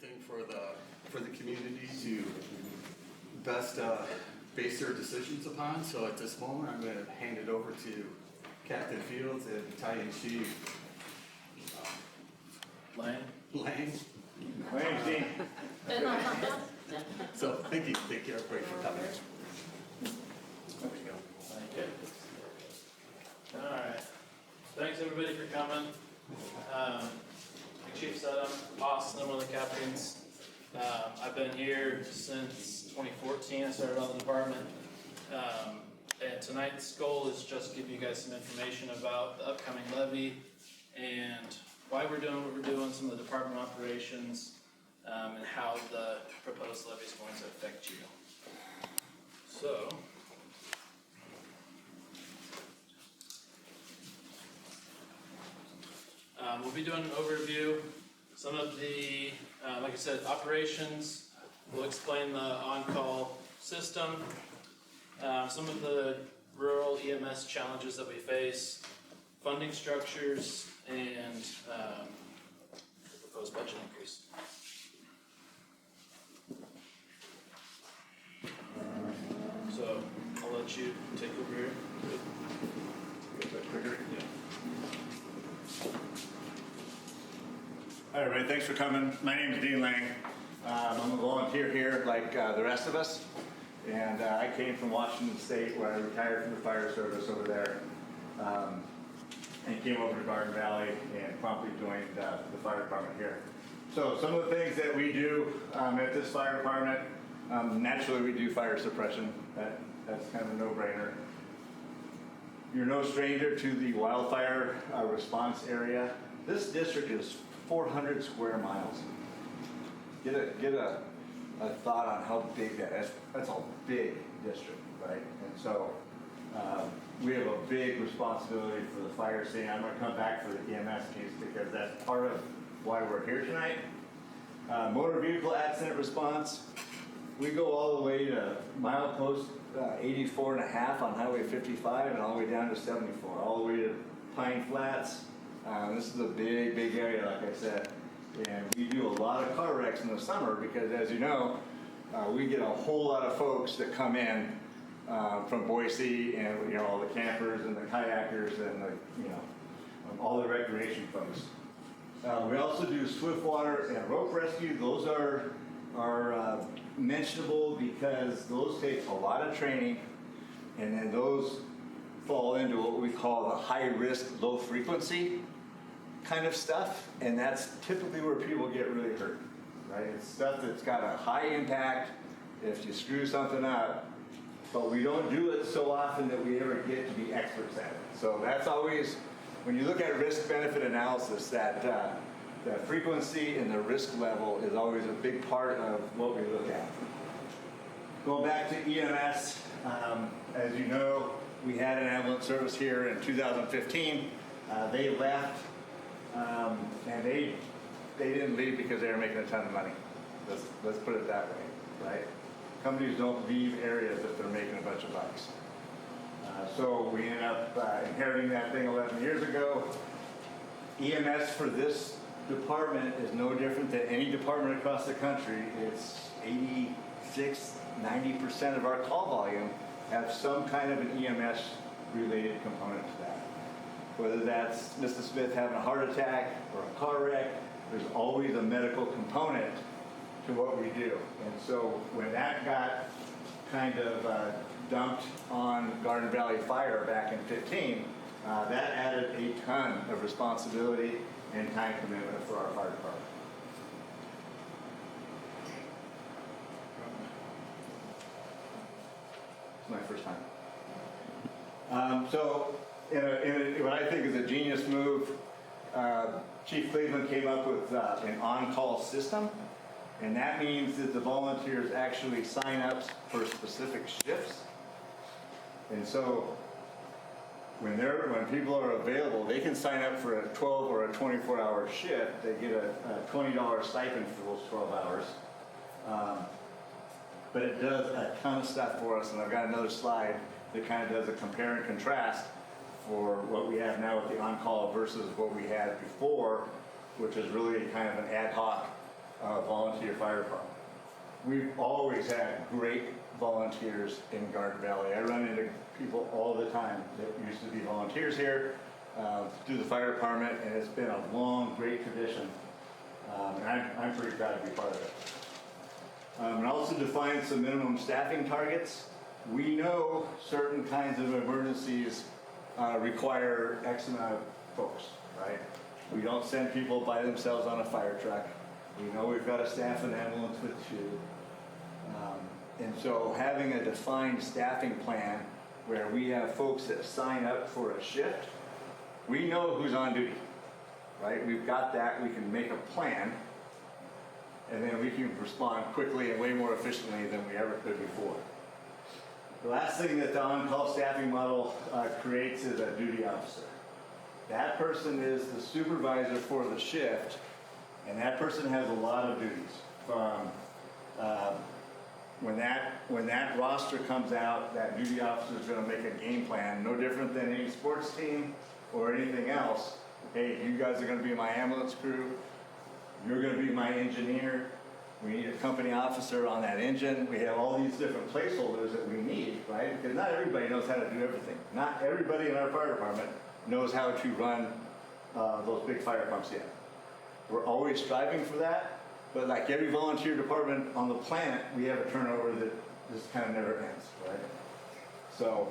everything for the community to best base their decisions upon. So at this moment, I'm going to hand it over to Captain Fields and Battalion Chief Lang. Lang. Lang. So thank you everybody for coming. There we go. Thank you. All right. Thanks everybody for coming. Like Chief said, I'm Austin. I'm one of the captains. I've been here since 2014. I started on the department. And tonight's goal is just to give you guys some information about the upcoming levy and why we're doing what we're doing, some of the department operations, and how the proposed levy is going to affect you. So, we'll be doing an overview. Some of the, like I said, operations. We'll explain the on-call system. Some of the rural EMS challenges that we face, funding structures, and proposed budget increase. So I'll let you take over here. Quicker. Yeah. Hi everybody, thanks for coming. My name is Dean Lang. I'm a volunteer here like the rest of us. And I came from Washington State where I retired from the fire service over there. And came over to Garden Valley and promptly joined the fire department here. So some of the things that we do at this fire department, naturally we do fire suppression. That's kind of a no-brainer. You're no stranger to the wildfire response area. This district is 400 square miles. Get a thought on how big that is. That's a big district, right? And so we have a big responsibility for the fire scene. I'm going to come back for the EMS case because that's part of why we're here tonight. Motor vehicle accident response. We go all the way to milepost 84.5 on Highway 55 and all the way down to 74, all the way to Pine Flats. This is a big area, like I said. And we do a lot of car wrecks in the summer because, as you know, we get a whole lot of folks that come in from Boise, and all the campers and the kayakers and all the recreation folks. We also do swift water and rope rescue. Those are mentionable because those take a lot of training, and then those fall into what we call the high risk, low frequency kind of stuff, and that's typically where people get really hurt, right? It's stuff that's got a high impact if you screw something up, but we don't do it so often that we ever get to be experts at it. So that's always, when you look at risk-benefit analysis, that the frequency and the risk level is always a big part of what we look at. Going back to EMS, as you know, we had an ambulance service here in 2015. They left. And they didn't leave because they were making a ton of money. Let's put it that way, right? Companies don't leave areas if they're making a bunch of bucks. So we ended up inheriting that thing 11 years ago. EMS for this department is no different than any department across the country. It's 86, 90% of our call volume have some kind of an EMS related component to that. Whether that's Mr. Smith having a heart attack or a car wreck, there's always a medical component to what we do. And so when that got kind of dumped on Garden Valley Fire back in 15, that added a ton of responsibility and time commitment for our fire department. It's my first time. In what I think is a genius move, Chief Cleveland came up with an on-call system, and that means that the volunteers actually sign up for specific shifts. And so when people are available, they can sign up for a 12 or a 24-hour shift. They get a $20 stipend for those 12 hours. But it does a ton of stuff for us, and I've got another slide that kind of does a compare and contrast for what we have now with the on-call versus what we had before, which is really kind of an ad hoc volunteer fire department. We've always had great volunteers in Garden Valley. I run into people all the time that used to be volunteers here through the fire department, and it's been a long, great tradition. And I'm pretty proud to be part of it. And also define some minimum staffing targets. We know certain kinds of emergencies require X amount of folks, right? We don't send people by themselves on a fire truck. We know we've got to staff an ambulance with two. And so having a defined staffing plan where we have folks that sign up for a shift, we know who's on duty, right? We've got that, we can make a plan, and then we can respond quickly and way more efficiently than we ever could before. The last thing that the on-call staffing model creates is a duty officer. That person is the supervisor for the shift, and that person has a lot of duties. From when that roster comes out, that duty officer is going to make a game plan, no different than any sports team or anything else. Hey, you guys are going to be my ambulance crew. You're going to be my engineer. We need a company officer on that engine. We have all these different placeholders that we need, right? Because not everybody knows how to do everything. Not everybody in our fire department knows how to run those big fire pumps yet. We're always striving for that, but like every volunteer department on the planet, we have a turnover that just kind of never ends, right? So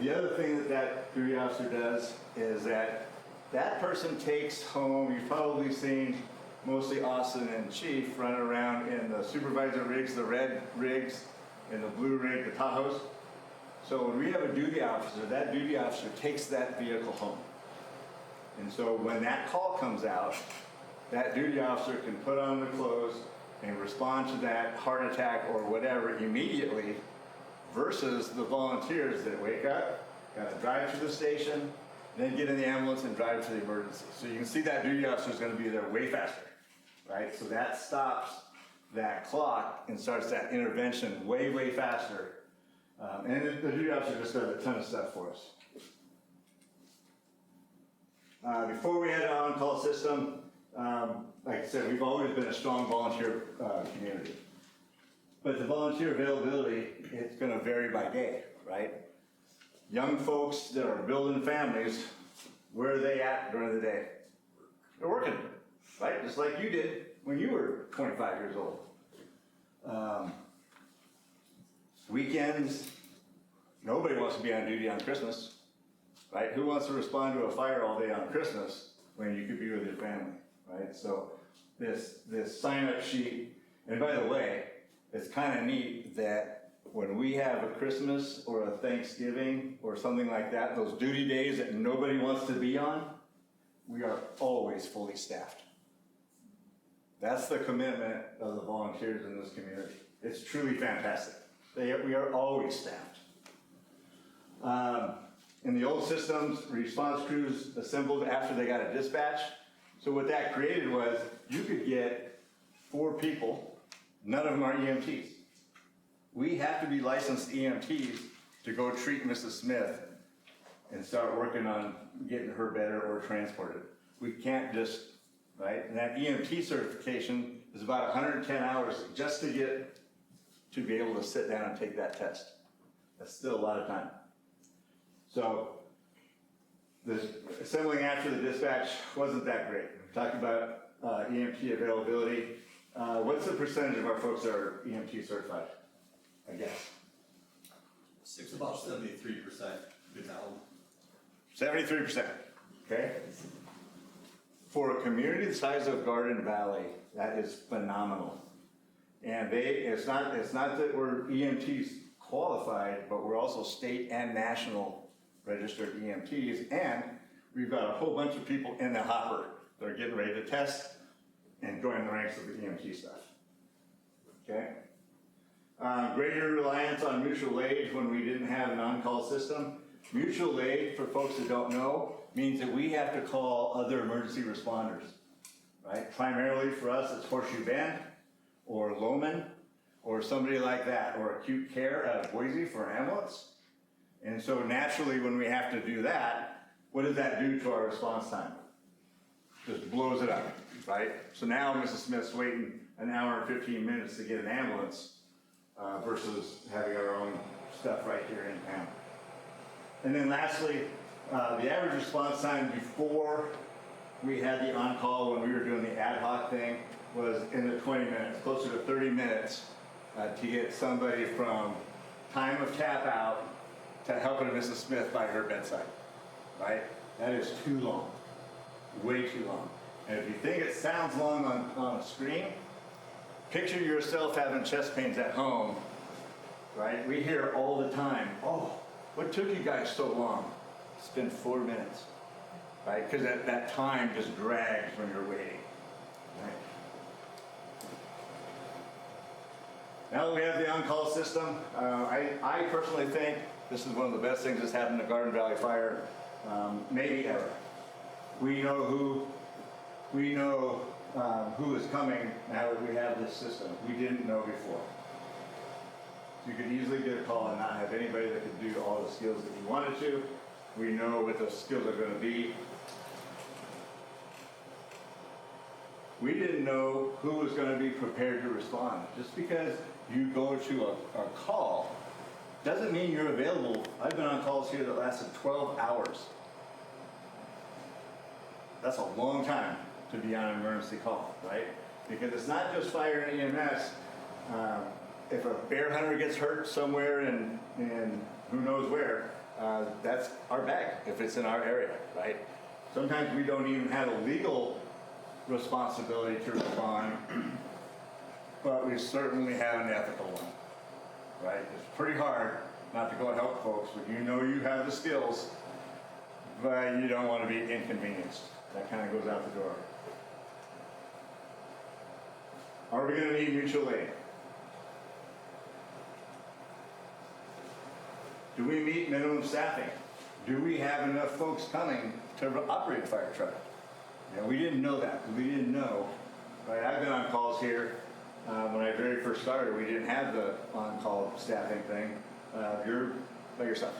the other thing that duty officer does is that person takes home, you've probably seen mostly Austin and Chief run around in the supervisor rigs, the red rigs, and the blue rig, the Tahoes. So when we have a duty officer, that duty officer takes that vehicle home. And so when that call comes out, that duty officer can put on the clothes and respond to that heart attack or whatever immediately, versus the volunteers that wake up, gotta drive to the station, then get in the ambulance and drive to the emergency. So you can see that duty officer is gonna be there way faster, right? So that stops that clock and starts that intervention way, way faster. And the duty officer just does a ton of stuff for us. Before we had an on-call system, like I said, we've always been a strong volunteer community. But the volunteer availability, it's going to vary by day, right? Young folks that are building families, where are they at during the day? They're working, right? Just like you did when you were 25 years old. Weekends, nobody wants to be on duty on Christmas, right? Who wants to respond to a fire all day on Christmas when you could be with your family, right? So this sign-up sheet, and by the way, it's kind of neat that when we have a Christmas or a Thanksgiving or something like that, those duty days that nobody wants to be on, we are always fully staffed. That's the commitment of the volunteers in this community. It's truly fantastic. We are always staffed. In the old systems, response crews assembled after they got a dispatch. So what that created was you could get 4 people, none of them are EMTs. We have to be licensed EMTs to go treat Mrs. Smith and start working on getting her better or transported. We can't just, right? And that EMT certification is about 110 hours just to be able to sit down and take that test. That's still a lot of time. So the assembling after the dispatch wasn't that great. We talked about EMT availability. What's the percentage of our folks that are EMT certified? I guess. It's about 73%. Good now. 73%, okay? For a community the size of Garden Valley, that is phenomenal. And it's not that we're EMTs qualified, but we're also state and national registered EMTs, and we've got a whole bunch of people in the hopper that are getting ready to test and join the ranks of the EMT stuff, okay? Greater reliance on mutual aid when we didn't have an on-call system. Mutual aid, for folks that don't know, means that we have to call other emergency responders, right? Primarily for us, it's Horseshoe Bend, or Loman, or somebody like that, or acute care out of Boise for an ambulance. And so naturally, when we have to do that, what does that do to our response time? Just blows it up, right? So now Mrs. Smith's waiting an hour and 15 minutes to get an ambulance versus having our own stuff right here in town. And then lastly, the average response time before we had the on-call, when we were doing the ad hoc thing, was in the 20 minutes, closer to 30 minutes to get somebody from time of tap out to helping Mrs. Smith by her bedside, right? That is too long, way too long. And if you think it sounds long on a screen, picture yourself having chest pains at home, right? We hear all the time, oh, what took you guys so long? It's been 4 minutes, right? Because that time just drags when you're waiting, right? Now that we have the on-call system, I personally think this is one of the best things that's happened to Garden Valley Fire, maybe ever. We know who is coming now that we have this system. We didn't know before. You could easily get a call and not have anybody that could do all the skills that you wanted to. We know what those skills are going to be. We didn't know who was going to be prepared to respond. Just because you go to a call doesn't mean you're available. I've been on calls here that lasted 12 hours. That's a long time to be on an emergency call, right? Because it's not just fire and EMS. If a bear hunter gets hurt somewhere in who knows where, that's our bag if it's in our area, right? Sometimes we don't even have a legal responsibility to respond, but we certainly have an ethical one, right? It's pretty hard not to go help folks when you know you have the skills, but you don't want to be inconvenienced. That kind of goes out the door. Are we going to need mutual aid? Do we meet minimum staffing? Do we have enough folks coming to operate a fire truck? Yeah, we didn't know that. We didn't know. Right? I've been on calls here. When I very first started, we didn't have the on-call staffing thing. You're by yourself.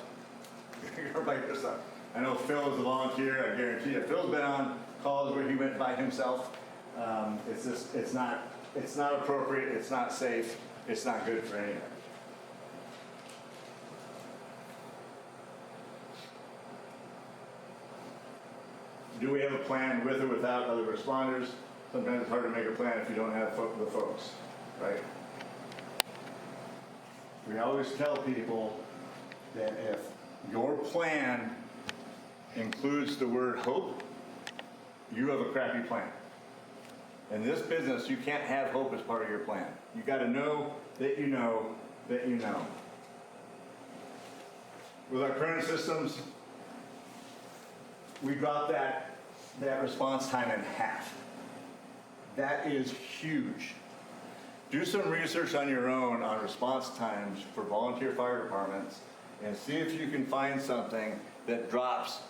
You're by yourself. I know Phil is a volunteer. I guarantee you, Phil's been on calls where he went by himself. It's not appropriate. It's not safe. It's not good for anyone. Do we have a plan with or without other responders? Sometimes it's hard to make a plan if you don't have the folks, right? We always tell people that if your plan includes the word hope, you have a crappy plan. In this business, you can't have hope as part of your plan. You got to know that you know that you know. With our current systems, we dropped that response time in half. That is huge. Do some research on your own on response times for volunteer fire departments and see if you can find something that drops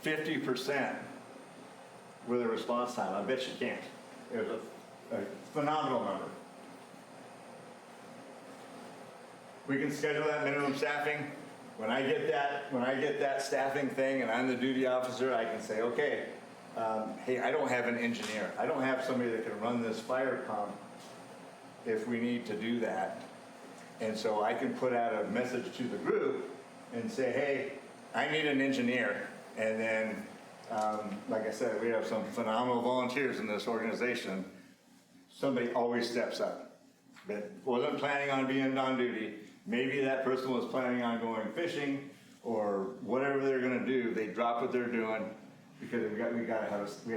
50% with a response time. I bet you can't. It was a phenomenal number. We can schedule that minimum staffing. When I get that staffing thing and I'm the duty officer, I can say, okay, hey, I don't have an engineer. I don't have somebody that can run this fire pump if we need to do that. And so I can put out a message to the group and say, hey, I need an engineer. And then, like I said, we have some phenomenal volunteers in this organization. Somebody always steps up. That wasn't planning on being on duty. Maybe that person was planning on going fishing or whatever they're going to do. They drop what they're doing because we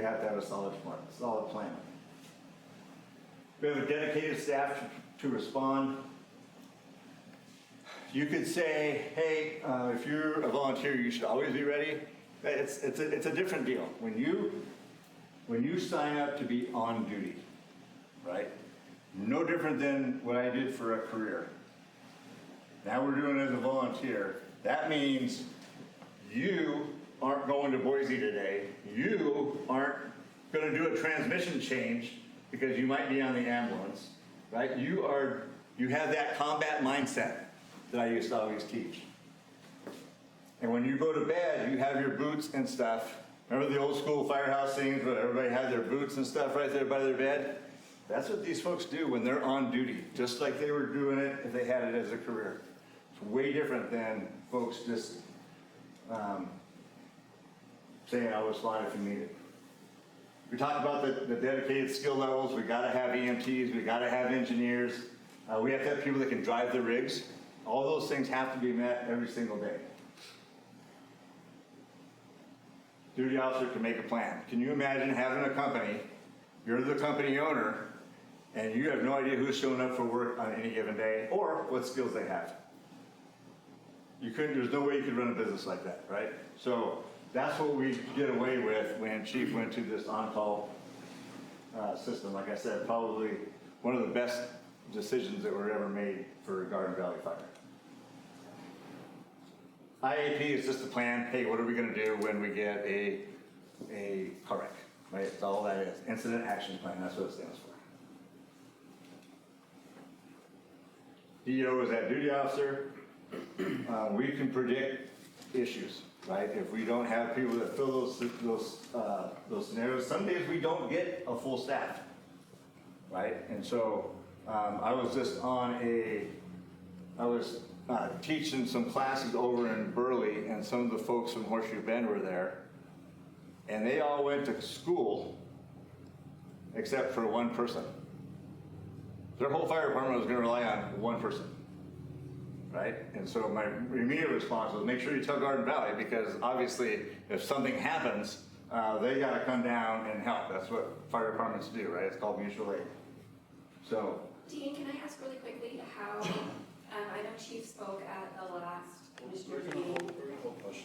have to have a solid plan. We have a dedicated staff to respond. You could say, hey, if you're a volunteer, you should always be ready. It's a different deal. When you sign up to be on duty, right? No different than what I did for a career. Now we're doing it as a volunteer. That means you aren't going to Boise today. You aren't going to do a transmission change because you might be on the ambulance, right? You have that combat mindset that I used to always teach. And when you go to bed, you have your boots and stuff, Remember the old school firehouse scenes where everybody had their boots and stuff right there by their bed? That's what these folks do when they're on duty, just like they were doing it if they had it as a career. It's way different than folks just saying, I was fine if you need it. We talked about the dedicated skill levels. We gotta have EMTs, we gotta have engineers. We have to have people that can drive the rigs. All those things have to be met every single day. Duty officer can make a plan. Can you imagine having a company, you're the company owner, and you have no idea who's showing up for work on any given day or what skills they have? There's no way you could run a business like that, right? So that's what we get away with when Chief went to this on-call system. Like I said, probably one of the best decisions that were ever made for Garden Valley Fire. IAP is just a plan. Hey, what are we going to do when we get a car wreck? Right? That's all that is. Incident action plan. That's what it stands for. DO is that duty officer. We can predict issues, right? If we don't have people that fill those scenarios, some days we don't get a full staff, right? And so I was just teaching some classes over in Burley, and some of the folks from Horseshoe Bend were there, and they all went to school except for one person. Their whole fire department was going to rely on one person, right? And so my immediate response was make sure you tell Garden Valley, because obviously if something happens, they got to come down and help. That's what fire departments do, right? It's called mutual aid. So. Dean, can I ask really quickly how, I know Chief spoke at the last commissioner's meeting.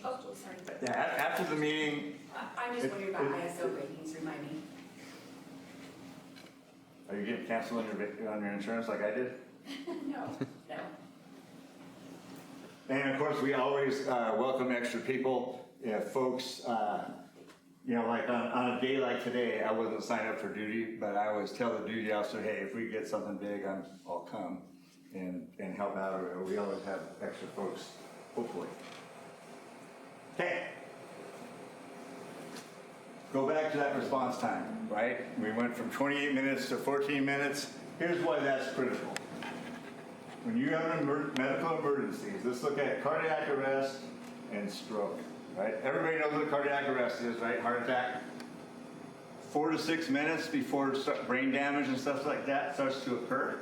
Oh, sorry. Yeah, after the meeting. I'm just wondering about ISO ratings, remind me. Are you getting canceled on your insurance like I did? No. And of course, we always welcome extra people. If folks, like on a day like today, I wasn't signed up for duty, but I always tell the duty officer, hey, if we get something big, I'll come and help out. Or we always have extra folks, hopefully. Okay. Go back to that response time, right? We went from 28 minutes to 14 minutes. Here's why that's critical. When you have an medical emergencies, let's look at cardiac arrest and stroke, right? Everybody knows what cardiac arrest is, right? Heart attack. 4 to 6 minutes before brain damage and stuff like that starts to occur.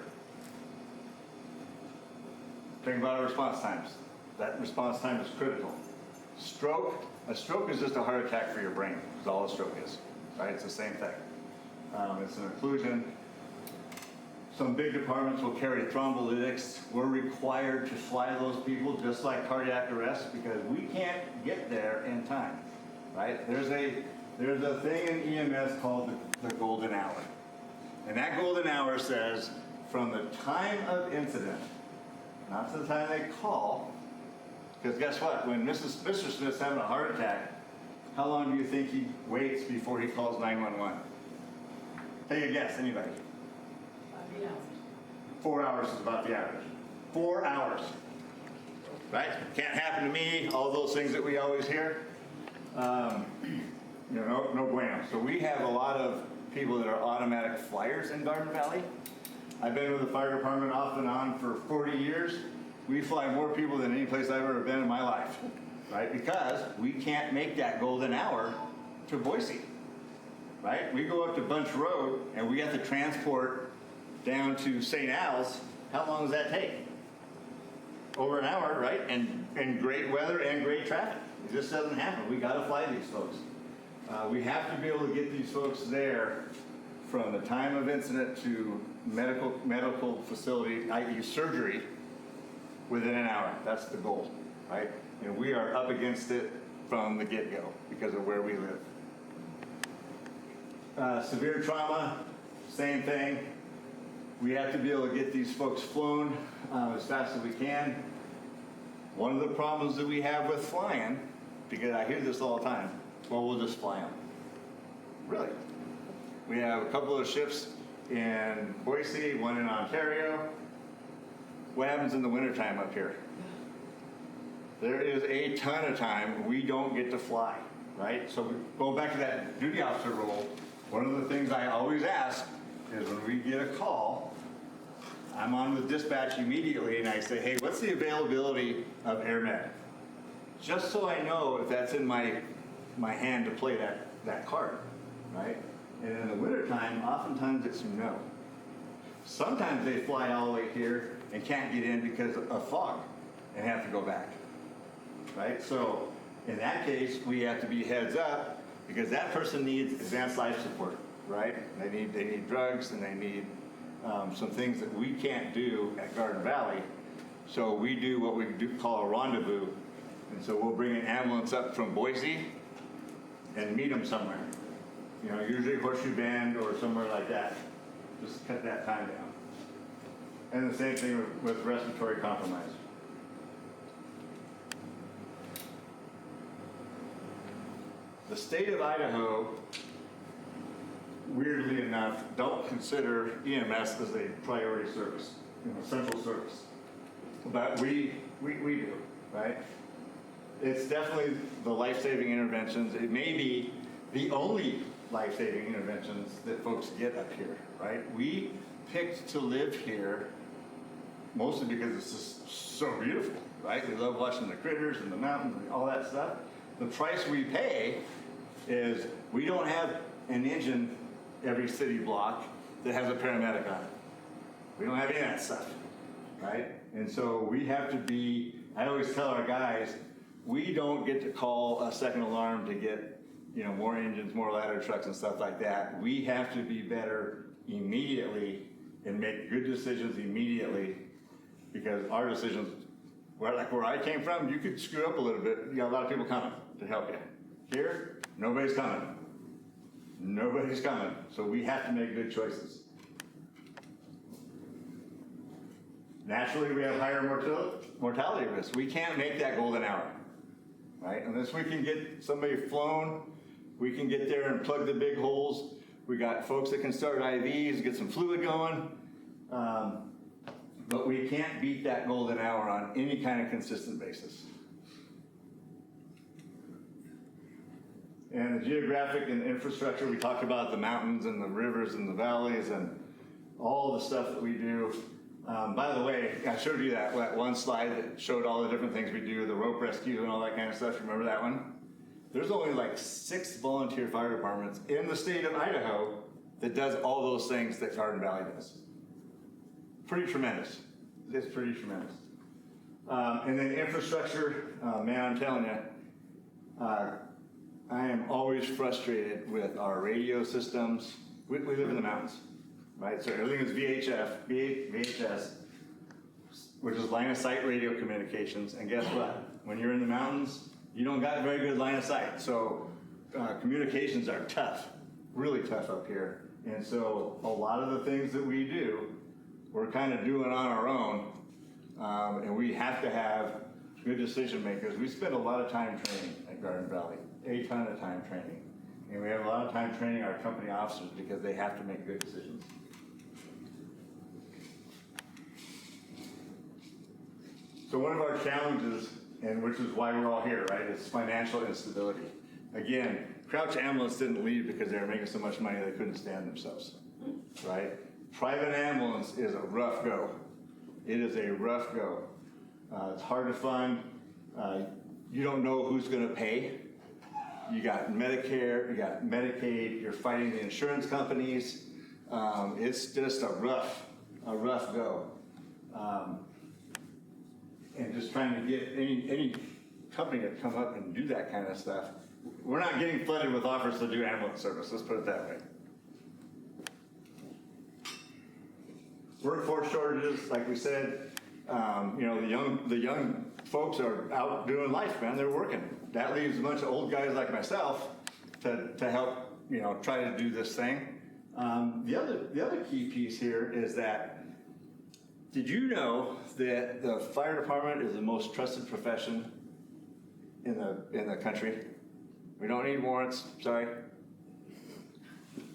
Think about our response times. That response time is critical. Stroke, a stroke is just a heart attack for your brain. That's all a stroke is, right? It's the same thing. It's an occlusion. Some big departments will carry thrombolytics. We're required to fly those people just like cardiac arrest because we can't get there in time, right? There's a thing in EMS called the golden hour. And that golden hour says from the time of incident, not to the time they call, because guess what? When Mr. Smith's having a heart attack, how long do you think he waits before he calls 911? Take a guess, anybody? 4 hours is about the average. 4 hours. Right? Can't happen to me, all those things that we always hear. No bueno. So we have a lot of people that are automatic flyers in Garden Valley. I've been with the fire department off and on for 40 years. We fly more people than any place I've ever been in my life, right? Because we can't make that golden hour to Boise, right? We go up to Bunch Road and we have to transport down to St. Al's. How long does that take? Over an hour, right? And great weather and great traffic. It just doesn't happen. We gotta fly these folks. We have to be able to get these folks there from the time of incident to medical facility, i.e. surgery, within an hour. That's the goal, right? And we are up against it from the get-go because of where we live. Severe trauma, same thing. We have to be able to get these folks flown as fast as we can. One of the problems that we have with flying, because I hear this all the time, well, we'll just fly them. Really? We have a couple of ships in Boise, one in Ontario. What happens in the wintertime up here? There is a ton of time we don't get to fly. right? So going back to that duty officer role, one of the things I always ask is when we get a call, I'm on with dispatch immediately and I say, hey, what's the availability of air med? Just so I know if that's in my hand to play that card, right? And in the wintertime, oftentimes it's no. Sometimes they fly all the way here and can't get in because of fog and have to go back, right? So in that case, we have to be heads up because that person needs advanced life support, right? They need drugs and they need some things that we can't do at Garden Valley. So we do what we do call a rendezvous. And so we'll bring an ambulance up from Boise and meet them somewhere. You know, usually Horseshoe Bend or somewhere like that. Just cut that time down. And the same thing with respiratory compromise. The state of Idaho, weirdly enough, don't consider EMS as a priority service, central service. But we do, right? It's definitely the life-saving interventions. It may be the only life-saving interventions that folks get up here, right? We picked to live here mostly because it's just so beautiful, right? We love watching the critters and the mountains and all that stuff. The price we pay is we don't have an engine every city block that has a paramedic on it. We don't have any of that stuff, right? And so we have to be, I always tell our guys, we don't get to call a second alarm to get, you know, more engines, more ladder trucks and stuff like that. We have to be better immediately and make good decisions immediately because our decisions, like where I came from, you could screw up a little bit. You got a lot of people coming to help you. Here, nobody's coming. Nobody's coming. So we have to make good choices. Naturally, we have higher mortality risks. We can't make that golden hour, right? Unless we can get somebody flown, we can get there and plug the big holes. We got folks that can start IVs, get some fluid going. But we can't beat that golden hour on any kind of consistent basis. And the geographic and infrastructure, we talked about the mountains and the rivers and the valleys and all the stuff that we do. By the way, I showed you that one slide that showed all the different things we do, the rope rescue and all that kind of stuff. Remember that one? There's only like 6 volunteer fire departments in the state of Idaho that does all those things that Garden Valley does. Pretty tremendous. It's pretty tremendous. And then infrastructure, man, I'm telling you, I am always frustrated with our radio systems. We live in the mountains, right? So everything is VHS, which is line of sight radio communications. And guess what? When you're in the mountains, you don't got very good line of sight. So communications are tough, really tough up here. And so a lot of the things that we do, we're kind of doing on our own. And we have to have good decision makers. We spend a lot of time training at Garden Valley, a ton of time training. And we have a lot of time training our company officers because they have to make good decisions. So one of our challenges, and which is why we're all here, right, is financial instability. Again, Crouch Ambulance didn't leave because they were making so much money they couldn't stand themselves, right? Private ambulance is a rough go. It is a rough go. It's hard to fund. You don't know who's going to pay. You got Medicare, you got Medicaid, you're fighting the insurance companies. It's just a rough go. And just trying to get any company to come up and do that kind of stuff. We're not getting flooded with offers to do ambulance service, let's put it that way. Workforce shortages, like we said, you know, the young folks are out doing life, man, they're working. That leaves a bunch of old guys like myself to help, you know, try to do this thing. The other key piece here is that, did you know that the fire department is the most trusted profession in the country? We don't need warrants, sorry.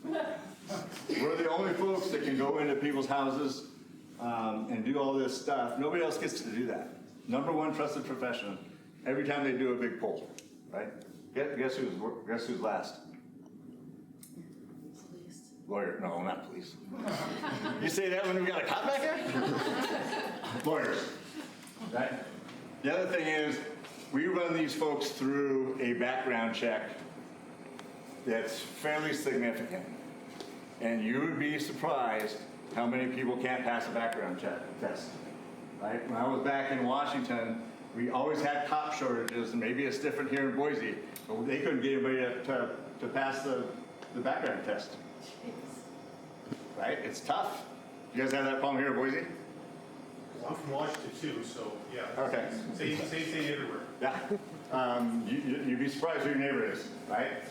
We're the only folks that can go into people's houses and do all this stuff. Nobody else gets to do that. #1 trusted profession every time they do a big poll, right? Guess who's last? Lawyer, no, not police. You say that when we got a cop back here? Lawyers, right? The other thing is, we run these folks through a background check that's fairly significant. And you would be surprised how many people can't pass a background test, right? When I was back in Washington, we always had cop shortages, and maybe it's different here in Boise, but they couldn't get anybody to pass the background test. Right? It's tough. You guys have that problem here in Boise? I'm from Washington too, so yeah. Okay. Same thing everywhere. Yeah. You'd be surprised who your neighbor is, right?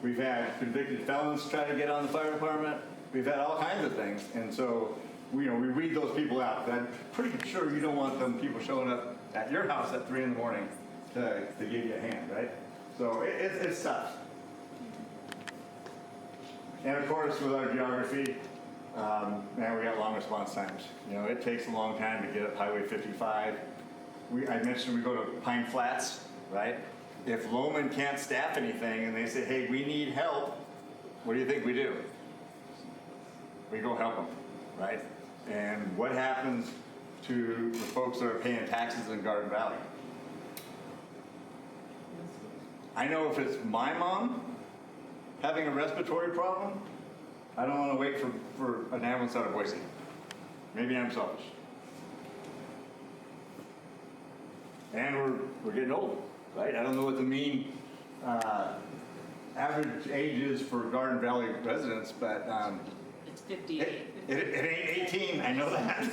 We've had convicted felons try to get on the fire department. We've had all kinds of things. And so, we weed those people out. But I'm pretty sure you don't want them people showing up at your house at 3 in the morning to give you a hand, right? So it's tough. And of course, with our geography, man, we got long response times. It takes a long time to get up Highway 55. I mentioned we go to Pine Flats, right? If Loman can't staff anything and they say, hey, we need help, what do you think we do? We go help them, right? And what happens to the folks that are paying taxes in Garden Valley? I know if it's my mom having a respiratory problem, I don't want to wait for an ambulance out of Boise. Maybe I'm selfish. And we're getting old, right? I don't know what the mean average age is for Garden Valley residents, but It's 58. it ain't 18, I know that.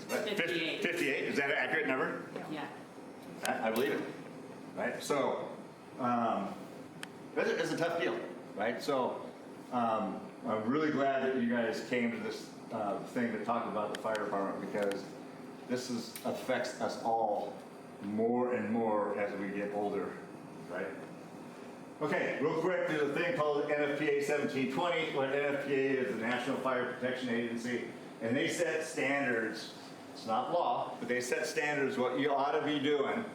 But 58. 58, is that an accurate number? Yeah. I believe it, right? So, it's a tough deal, right? So, I'm really glad that you guys came to this thing to talk about the fire department, because this affects us all more and more as we get older, right? Okay, real quick, there's a thing called NFPA 1720. What NFPA is the National Fire Protection Agency, and they set standards. It's not law, but they set standards what you ought to be doing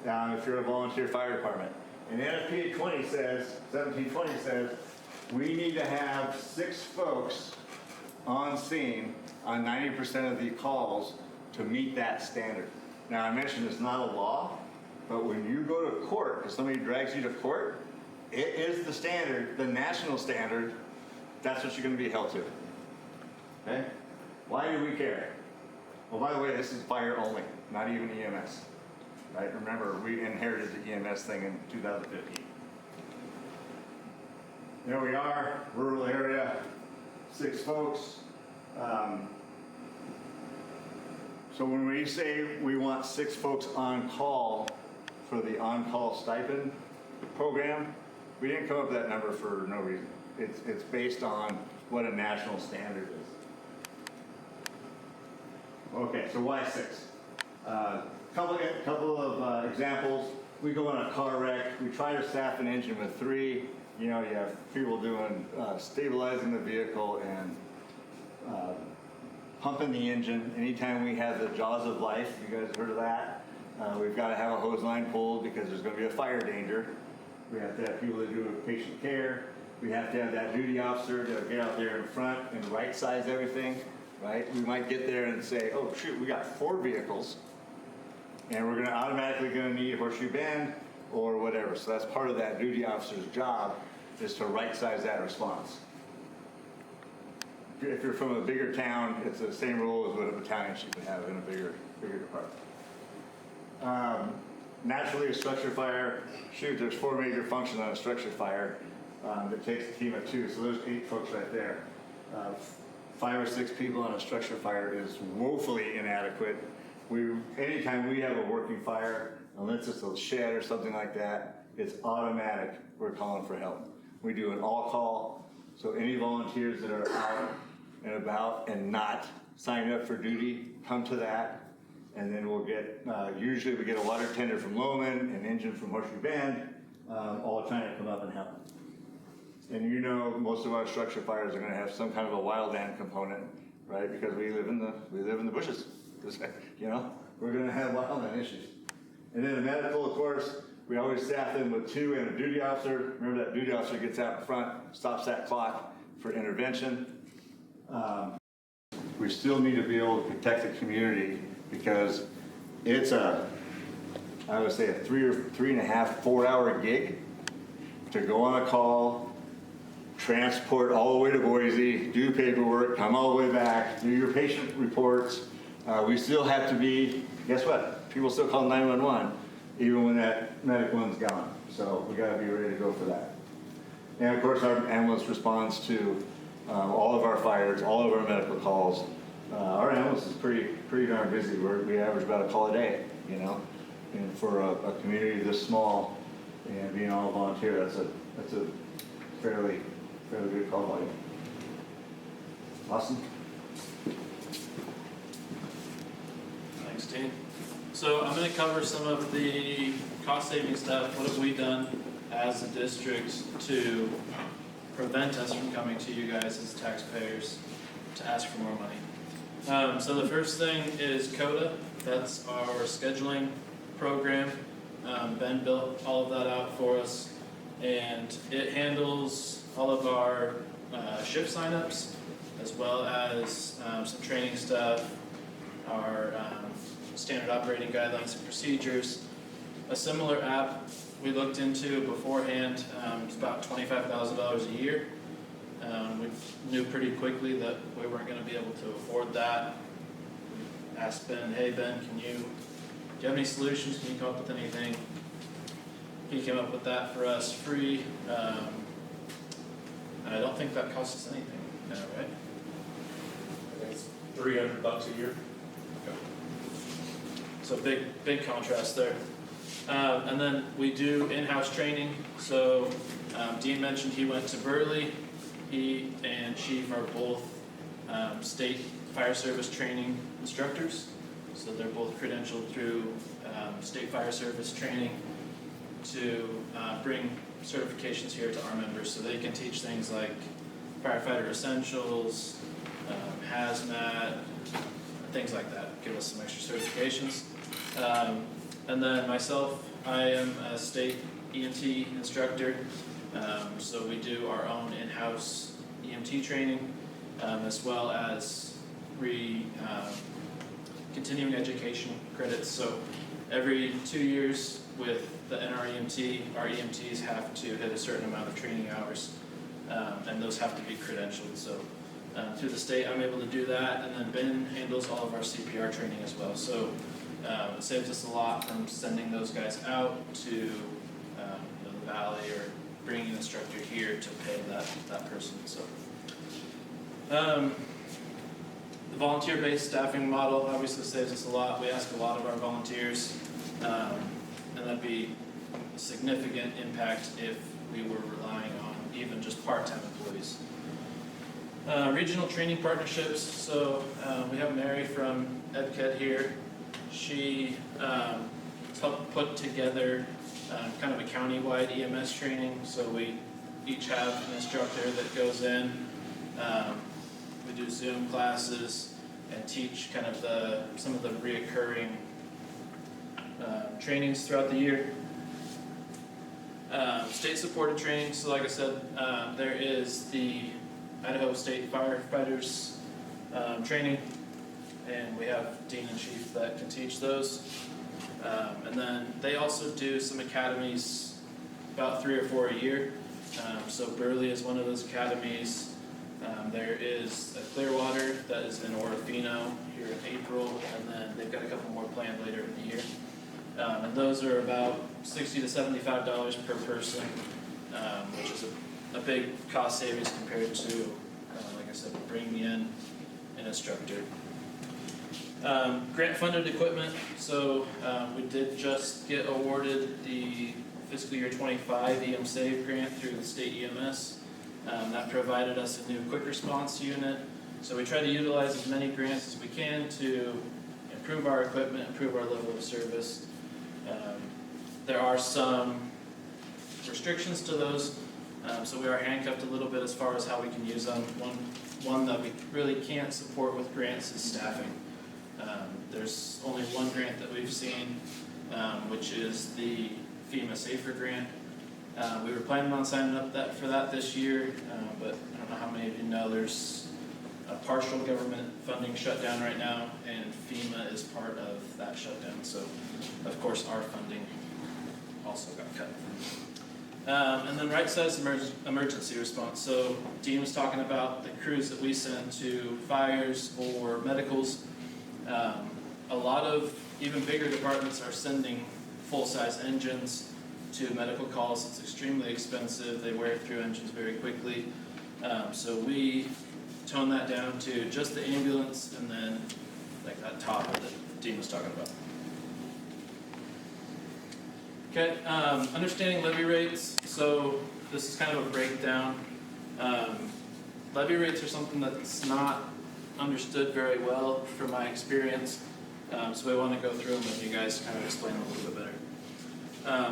if you're a volunteer fire department. And NFPA 1720 says, we need to have 6 folks on scene on 90% of the calls to meet that standard. Now, I mentioned it's not a law, but when you go to court, if somebody drags you to court, it is the standard, the national standard. That's what you're going to be held to. Okay? Why do we care? Well, by the way, this is fire only, not even EMS. Right? Remember, we inherited the EMS thing in 2015. There we are, rural area, 6 folks. So when we say we want 6 folks on call for the on-call stipend program, we didn't come up with that number for no reason. It's based on what a national standard is. Okay, so why 6? Couple of examples. We go in a car wreck. We try to staff an engine with 3. You have people doing stabilizing the vehicle and pumping the engine. Anytime we have the jaws of life, you guys heard of that? We've got to have a hose line pulled because there's going to be a fire danger. We have to have people that do patient care. We have to have that duty officer to get out there in front and right size everything, right? We might get there and say, oh shoot, we got 4 vehicles and we're automatically going to need Horseshoe Bend or whatever. So that's part of that duty officer's job, is to right size that response. If you're from a bigger town, it's the same role as what a battalion chief would have in a bigger department. Naturally, a structure fire, there's 4 major functions on a structure fire that takes a team of 2, so there's 8 folks right there. 5 or 6 people on a structure fire is woefully inadequate. Anytime we have a working fire, unless it's a shed or something like that, it's automatic, we're calling for help. We do an all-call, so any volunteers that are out and about and not signed up for duty, come to that, and then we'll get, usually we get a water tender from Loman, an engine from Horseshoe Bend, all trying to come up and help. And most of our structure fires are going to have some kind of a wildland component, right? Because we live in the bushes. We're going to have wildland issues. And then the medical, of course, we always staff them with 2 and a duty officer. Remember that duty officer gets out in front, stops that clock for intervention. We still need to be able to protect the community because it's I would say a 3.5, 4-hour gig to go on a call, transport all the way to Boise, do paperwork, come all the way back, do your patient reports. We still have to be, guess what? People still call 911 even when that medic one's gone. So we gotta be ready to go for that. And of course our ambulance responds to all of our fires, all of our medical calls. Our ambulance is pretty darn busy. We average about a call a day, you know? And for a community this small and being all volunteer, that's a fairly good call volume. Awesome. Thanks, Dean. So I'm going to cover some of the cost-saving stuff. What have we done as a district to prevent us from coming to you guys as taxpayers to ask for more money? So the first thing is CODA. That's our scheduling program. Ben built all of that out for us, and it handles all of our shift signups, as well as some training stuff, our standard operating guidelines and procedures. A similar app we looked into beforehand, it's about $25,000 a year. We knew pretty quickly that we weren't going to be able to afford that. We asked Ben, hey Ben, do you have any solutions? Can you come up with anything? He came up with that for us free. And I don't think that costs us anything, right? I think it's $300 a year. So big contrast there. And then we do in-house training. So Dean mentioned he went to Burley. He and Chief are both state fire service training instructors. So they're both credentialed through state fire service training to bring certifications here to our members so they can teach things like firefighter essentials, hazmat, things like that. Give us some extra certifications. And then myself, I am a state EMT instructor. So we do our own in-house EMT training, as well as continuing education credits. So every 2 years with the NREMT, our EMTs have to hit a certain amount of training hours, and those have to be credentialed. So through the state, I'm able to do that, and then Ben handles all of our CPR training as well. So it saves us a lot from sending those guys out to the valley or bringing an instructor here to pay that person. So the volunteer-based staffing model obviously saves us a lot. We ask a lot of our volunteers, and that'd be a significant impact if we were relying on even just part-time employees. Regional training partnerships. So we have Mary from EdCat here. She helped put together kind of a county-wide EMS training. So we each have an instructor that goes in. We do Zoom classes and teach kind of some of the reoccurring trainings throughout the year. State-supported training. So like I said, there is the Idaho State Firefighters training, and we have Dean and Chief that can teach those. And then they also do some academies, about 3 or 4 a year. So Burley is one of those academies. There is a Clearwater that is in Orofino here in April, and then they've got a couple more planned later in the year. And those are about $60 to $75 per person, which is a big cost savings compared to, like I said, bringing in an instructor. Grant-funded equipment. So we did just get awarded the fiscal year 25 EM Save grant through the state EMS. That provided us a new quick response unit. So we try to utilize as many grants as we can to improve our equipment, improve our level of service. There are some restrictions to those, so we are handcuffed a little bit as far as how we can use them. One that we really can't support with grants is staffing. There's only one grant that we've seen, which is the FEMA Safer Grant. We were planning on signing up for that this year, but I don't know how many of you know there's a partial government funding shutdown right now, and FEMA is part of that shutdown. So, of course, our funding also got cut. And then right-sized emergency response. So Dean was talking about the crews that we send to fires or medicals. A lot of even bigger departments are sending full-size engines to medical calls. It's extremely expensive. They wear through engines very quickly. So we tone that down to just the ambulance and then like that top that Dean was talking about. Okay, understanding levy rates. So this is kind of a breakdown. Levy rates are something that's not understood very well from my experience. So we want to go through them and you guys kind of explain them a little bit better.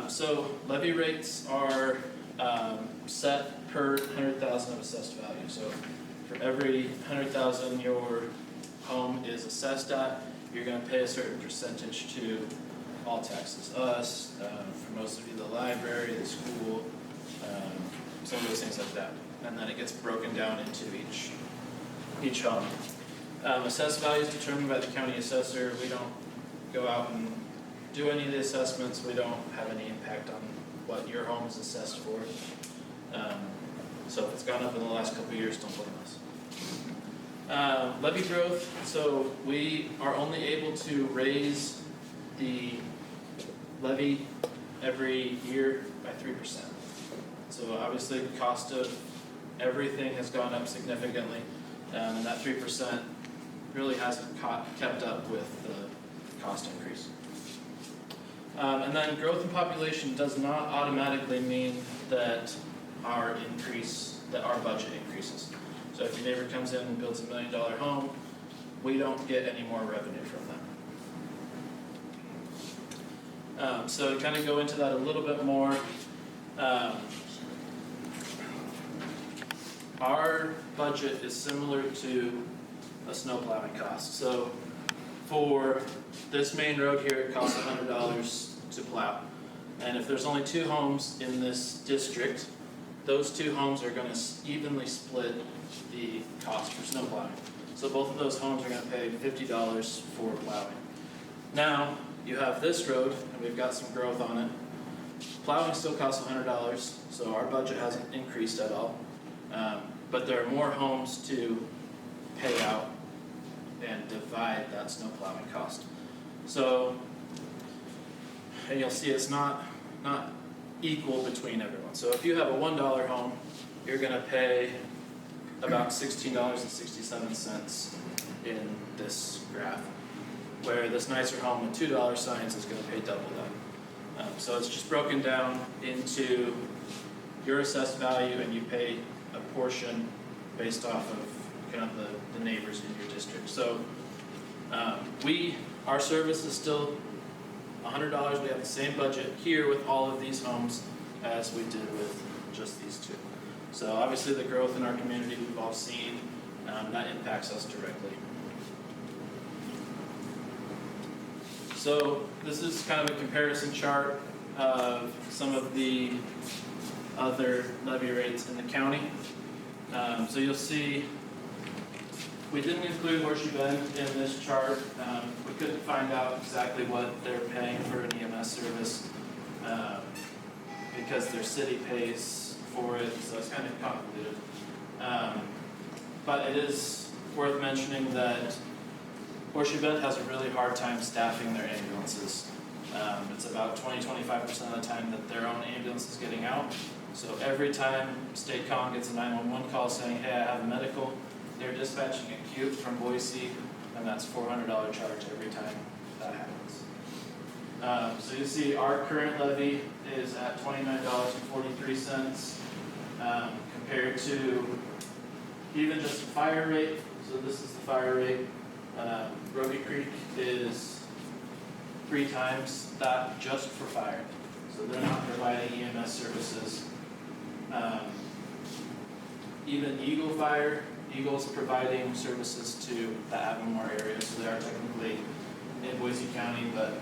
So levy rates are set per 100,000 of assessed value. So for every 100,000 your home is assessed at, you're going to pay a certain percentage to all taxes. Us, for most of you, the library, the school, some of those things like that. And then it gets broken down into each home. Assessed value is determined by the county assessor. We don't go out and do any of the assessments. We don't have any impact on what your home is assessed for. So if it's gone up in the last couple of years, don't blame us. Levy growth. So we are only able to raise the levy every year by 3%. So obviously the cost of everything has gone up significantly, and that 3% really hasn't kept up with the cost increase. And then growth in population does not automatically mean that our budget increases. So if your neighbor comes in and builds $1 million home, we don't get any more revenue from them. So to kind of go into that a little bit more, our budget is similar to a snow plowing cost. So for this main road here, it costs $100 to plow. And if there's only 2 homes in this district, those 2 homes are going to evenly split the cost for snow plowing. So both of those homes are going to pay $50 for plowing. Now, you have this road, and we've got some growth on it. Plowing still costs $100, so our budget hasn't increased at all. But there are more homes to pay out and divide that snow plowing cost. So, and you'll see it's not equal between everyone. So if you have a $1 home, you're going to pay about $16.67 in this graph, where this nicer home with $2 signs is going to pay double that. So it's just broken down into your assessed value, and you pay a portion based off of kind of the neighbors in your district. So our service is still $100. We have the same budget here with all of these homes as we did with just these 2. So obviously the growth in our community we've all seen, that impacts us directly. So this is kind of a comparison chart of some of the other levy rates in the county. So you'll see we didn't include Horseshoe Bend in this chart. We couldn't find out exactly what they're paying for an EMS service because their city pays for it, so it's kind of convoluted. But it is worth mentioning that Horseshoe Bend has a really hard time staffing their ambulances. It's about 20-25% of the time that their own ambulance is getting out. So every time State Con gets a 911 call saying, hey, I have a medical, they're dispatching acute from Boise, and that's $400 charge every time that happens. So you see our current levy is at $29.43 compared to even just the fire rate. So this is the fire rate. Roby Creek is 3 times that just for fire. So they're not providing EMS services. Even Eagle Fire, Eagle's providing services to the Avamore area, so they are technically in Boise County, but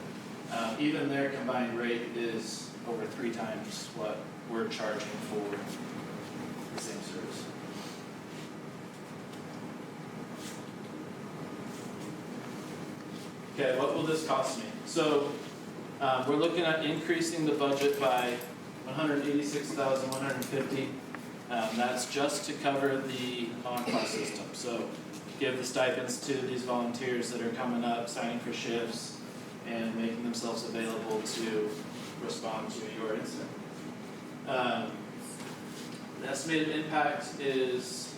even their combined rate is over 3 times what we're charging for the same service. Okay, what will this cost me? So we're looking at increasing the budget by $186,150. That's just to cover the on-call system. So give the stipends to these volunteers that are coming up, signing for shifts, and making themselves available to respond to your incident. The estimated impact is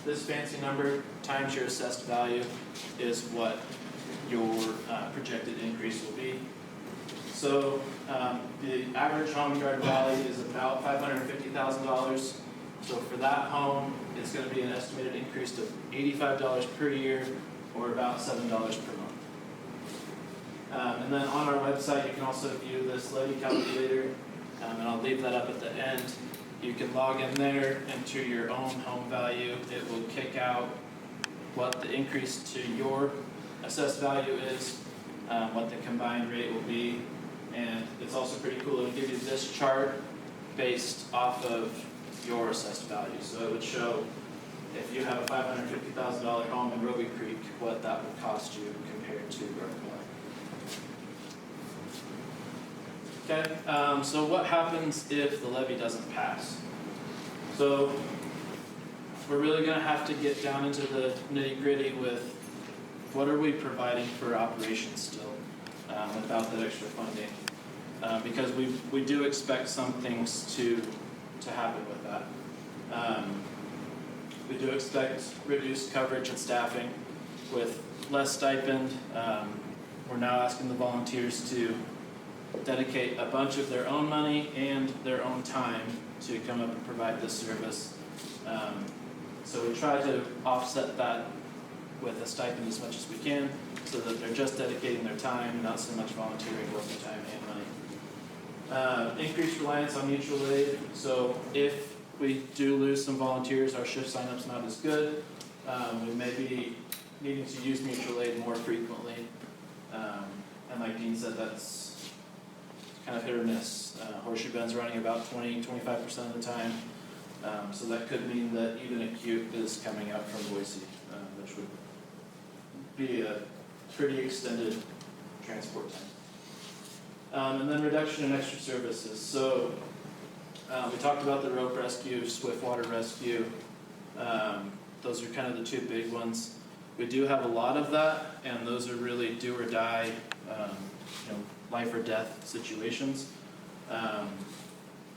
this fancy number times your assessed value is what your projected increase will be. So the average home in Garden Valley is about $550,000. So for that home, it's going to be an estimated increase of $85 per year, or about $7 per month. And then on our website, you can also view this levy calculator, and I'll leave that up at the end. You can log in there, enter your own home value. It will kick out what the increase to your assessed value is, what the combined rate will be, and it's also pretty cool. It'll give you this chart based off of your assessed value. So it would show if you have a $550,000 home in Roby Creek, what that would cost you compared to Garden Valley. Okay, so what happens if the levy doesn't pass? So we're really going to have to get down into the nitty-gritty with what are we providing for operations still without that extra funding, because we do expect some things to happen with that. We do expect reduced coverage and staffing with less stipend. We're now asking the volunteers to dedicate a bunch of their own money and their own time to come up and provide this service. So we try to offset that with a stipend as much as we can, so that they're just dedicating their time, not so much volunteering, both their time and money. Increased reliance on mutual aid. So if we do lose some volunteers, our shift sign-up's not as good. We may be needing to use mutual aid more frequently. And like Dean said, that's kind of hit or miss. Horseshoe Bend's running about 20-25% of the time. So that could mean that even acute is coming out from Boise, which would be a pretty extended transport time. And then reduction in extra services. So we talked about the rope rescue, swift water rescue. Those are kind of the 2 big ones. We do have a lot of that, and those are really do or die, life or death situations.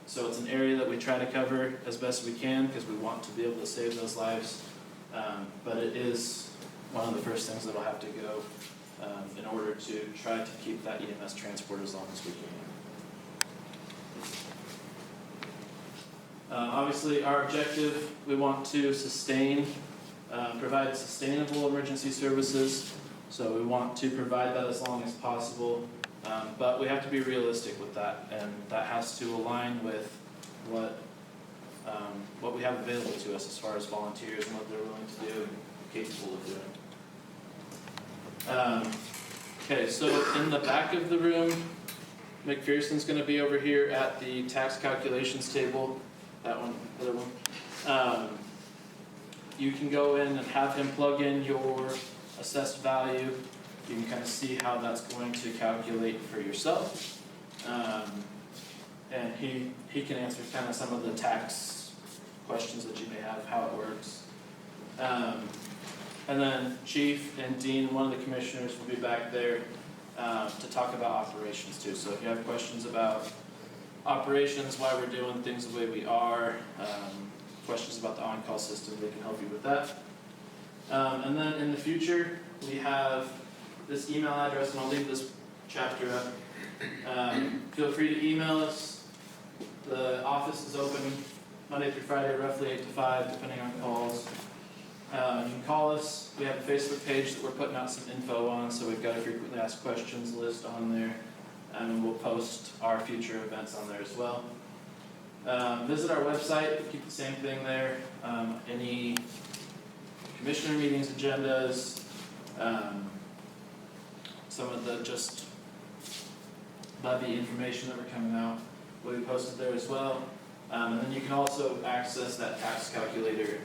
So it's an area that we try to cover as best we can because we want to be able to save those lives. But it is one of the first things that will have to go in order to try to keep that EMS transport as long as we can. Obviously, our objective, we want to provide sustainable emergency services. So we want to provide that as long as possible. But we have to be realistic with that, and that has to align with what we have available to us as far as volunteers and what they're willing to do and capable of doing. Okay, so in the back of the room, McPherson's going to be over here at the tax calculations table. That one, other one. You can go in and have him plug in your assessed value. You can kind of see how that's going to calculate for yourself. And he can answer kind of some of the tax questions that you may have, how it works. And then Chief and Dean, one of the commissioners, will be back there to talk about operations too. So if you have questions about operations, why we're doing things the way we are, questions about the on-call system, they can help you with that. And then in the future, we have this email address, and I'll leave this chapter up. Feel free to email us. The office is open Monday through Friday, roughly 8 to 5, depending on calls. You can call us. We have a Facebook page that we're putting out some info on, so we've got a frequently asked questions list on there, and we'll post our future events on there as well. Visit our website. We keep the same thing there. Any commissioner meetings, agendas, some of the just levy information that we're coming out. will be posted there as well. And then you can also access that tax calculator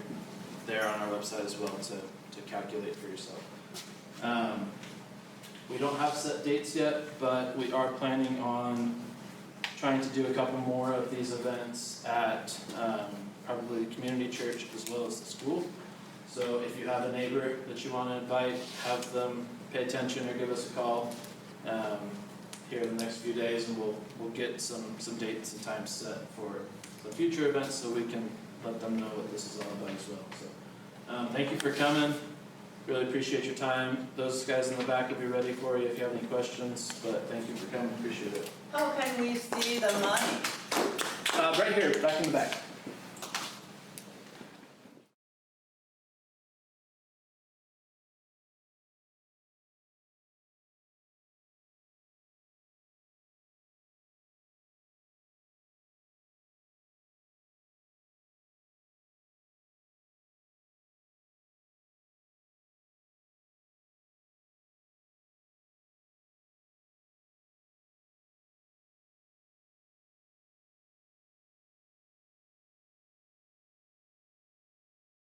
there on our website as well to calculate for yourself. We don't have set dates yet, but we are planning on trying to do a couple more of these events at probably the community church as well as the school. So if you have a neighbor that you want to invite, have them pay attention or give us a call here in the next few days, and we'll get some dates and times set for the future events so we can let them know what this is all about as well. So thank you for coming. Really appreciate your time. Those guys in the back will be ready for you if you have any questions, but thank you for coming. Appreciate it. How can we see the money? Right here, back in the back.